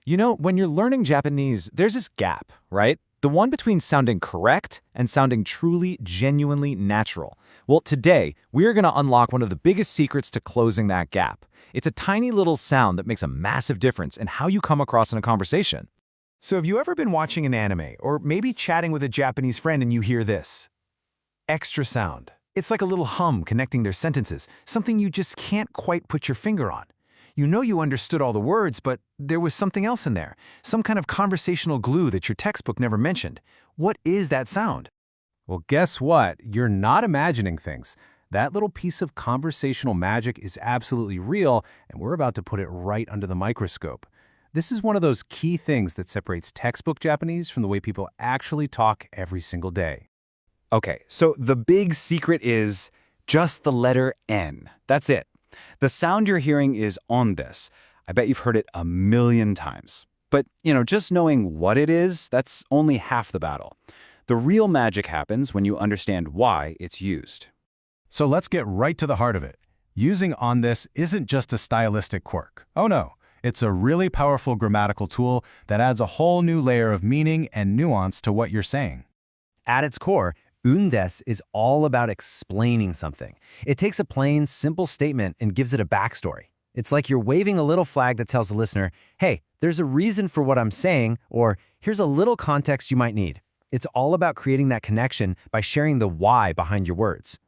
You know, when you're learning Japanese, there's this gap, right? The one between sounding correct and sounding truly, genuinely natural. Well, today, we're going to unlock one of the biggest secrets to closing that gap. It's a tiny little sound that makes a massive difference in how you come across in a conversation. So have you ever been watching an anime, or maybe chatting with a Japanese friend and you hear this? Extra sound. It's like a little hum connecting their sentences, something you just can't quite put your finger on. You know you understood all the words, but there was something else in there, some kind of conversational glue that your textbook never mentioned. What is that sound? Well, guess what? You're not imagining things. That little piece of conversational magic is absolutely real, and we're about to put it right under the microscope. This is one of those key things that separates textbook Japanese from the way people actually talk every single day. Okay, so the big secret is just the letter N. That's it. The sound you're hearing is on this. I bet you've heard it a million times. But, just knowing what it is, that's only half the battle. The real magic happens when you understand why it's used. So let's get right to the heart of it. Using on this isn't just a stylistic quirk. Oh no, it's a really powerful grammatical tool that adds a whole new layer of meaning and nuance to what you're saying. At its core, undes is all about explaining something. It takes a plain, simple statement and gives it a backstory. It's like you're waving a little flag that tells the listener, hey, there's a reason for what I'm saying, or here's a little context you might need. It's all about creating that connection by sharing the why behind your words.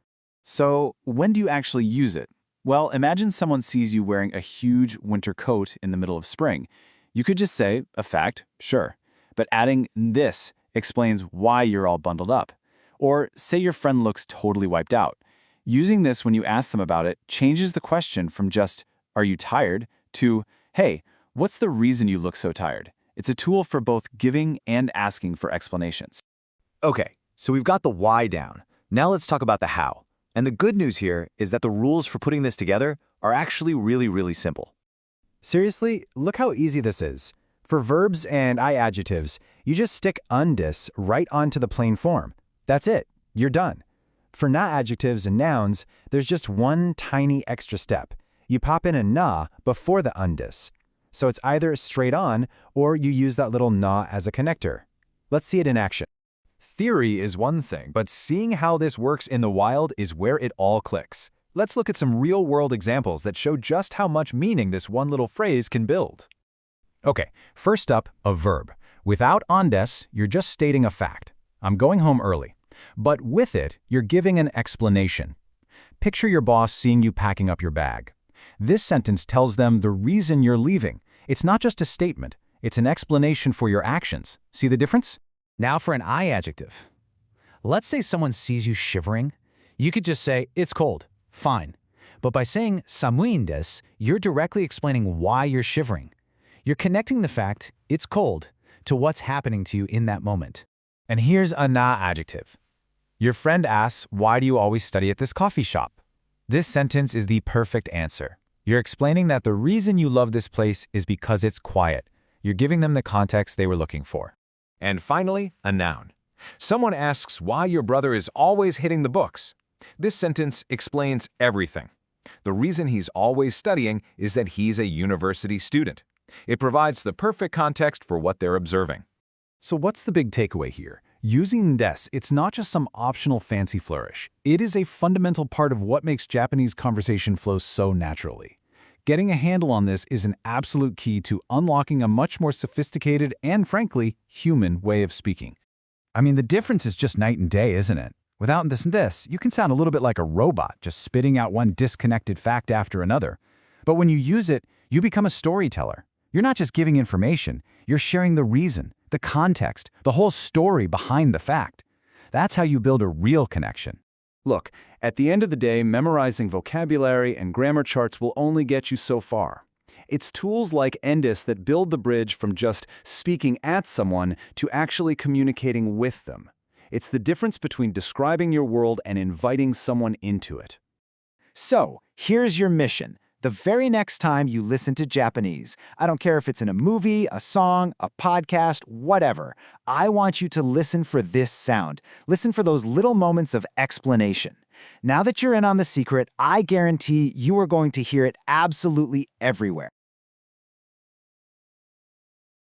So when do you actually use it? Well, imagine someone sees you wearing a huge winter coat in the middle of spring. You could just say, a fact, sure. But adding this explains why you're all bundled up. Or say your friend looks totally wiped out. Using this when you ask them about it changes the question from just, are you tired, to, hey, what's the reason you look so tired? It's a tool for both giving and asking for explanations. Okay, so we've got the why down. Now let's talk about the how. And the good news here is that the rules for putting this together are actually really simple. Seriously, look how easy this is. For verbs and adjectives, you just stick undis right onto the plain form. That's it. You're done. For adjectives and nouns, there's just one tiny extra step. You pop in a na before the undis. So it's either straight on or you use that little na as a connector. Let's see it in action. Theory is one thing, but seeing how this works in the wild is where it all clicks. Let's look at some real-world examples that show just how much meaning this one little phrase can build. Okay, first up, a verb. Without ondes, you're just stating a fact. I'm going home early. But with it, you're giving an explanation. Picture your boss seeing you packing up your bag. This sentence tells them the reason you're leaving. It's not just a statement. It's an explanation for your actions. See the difference? Now for an I adjective. Let's say someone sees you shivering. You could just say, it's cold. Fine. But by saying samuin desu, you're directly explaining why you're shivering. You're connecting the fact, it's cold, to what's happening to you in that moment. And here's a na adjective. Your friend asks, why do you always study at this coffee shop? This sentence is the perfect answer. You're explaining that the reason you love this place is because it's quiet. You're giving them the context they were looking for. And finally, a noun. Someone asks why your brother is always hitting the books. This sentence explains everything. The reason he's always studying is that he's a university student. It provides the perfect context for what they're observing. So what's the big takeaway here? Using des, it's not just some optional fancy flourish. It is a fundamental part of what makes Japanese conversation flow so naturally. Getting a handle on this is an absolute key to unlocking a much more sophisticated and, frankly, human way of speaking. I mean, the difference is just night and day, isn't it? Without this and this, you can sound a little bit like a robot, just spitting out one disconnected fact after another. But when you use it, you become a storyteller. You're not just giving information, you're sharing the reason, the context, the whole story behind the fact. That's how you build a real connection. Look, at the end of the day, memorizing vocabulary and grammar charts will only get you so far. It's tools like endis that build the bridge from just speaking at someone to actually communicating with them. It's the difference between describing your world and inviting someone into it. So, here's your mission. The very next time you listen to Japanese, I don't care if it's in a movie, a song, a podcast, whatever, I want you to listen for this sound. Listen for those little moments of explanation. Now that you're in on the secret, I guarantee you are going to hear it absolutely everywhere.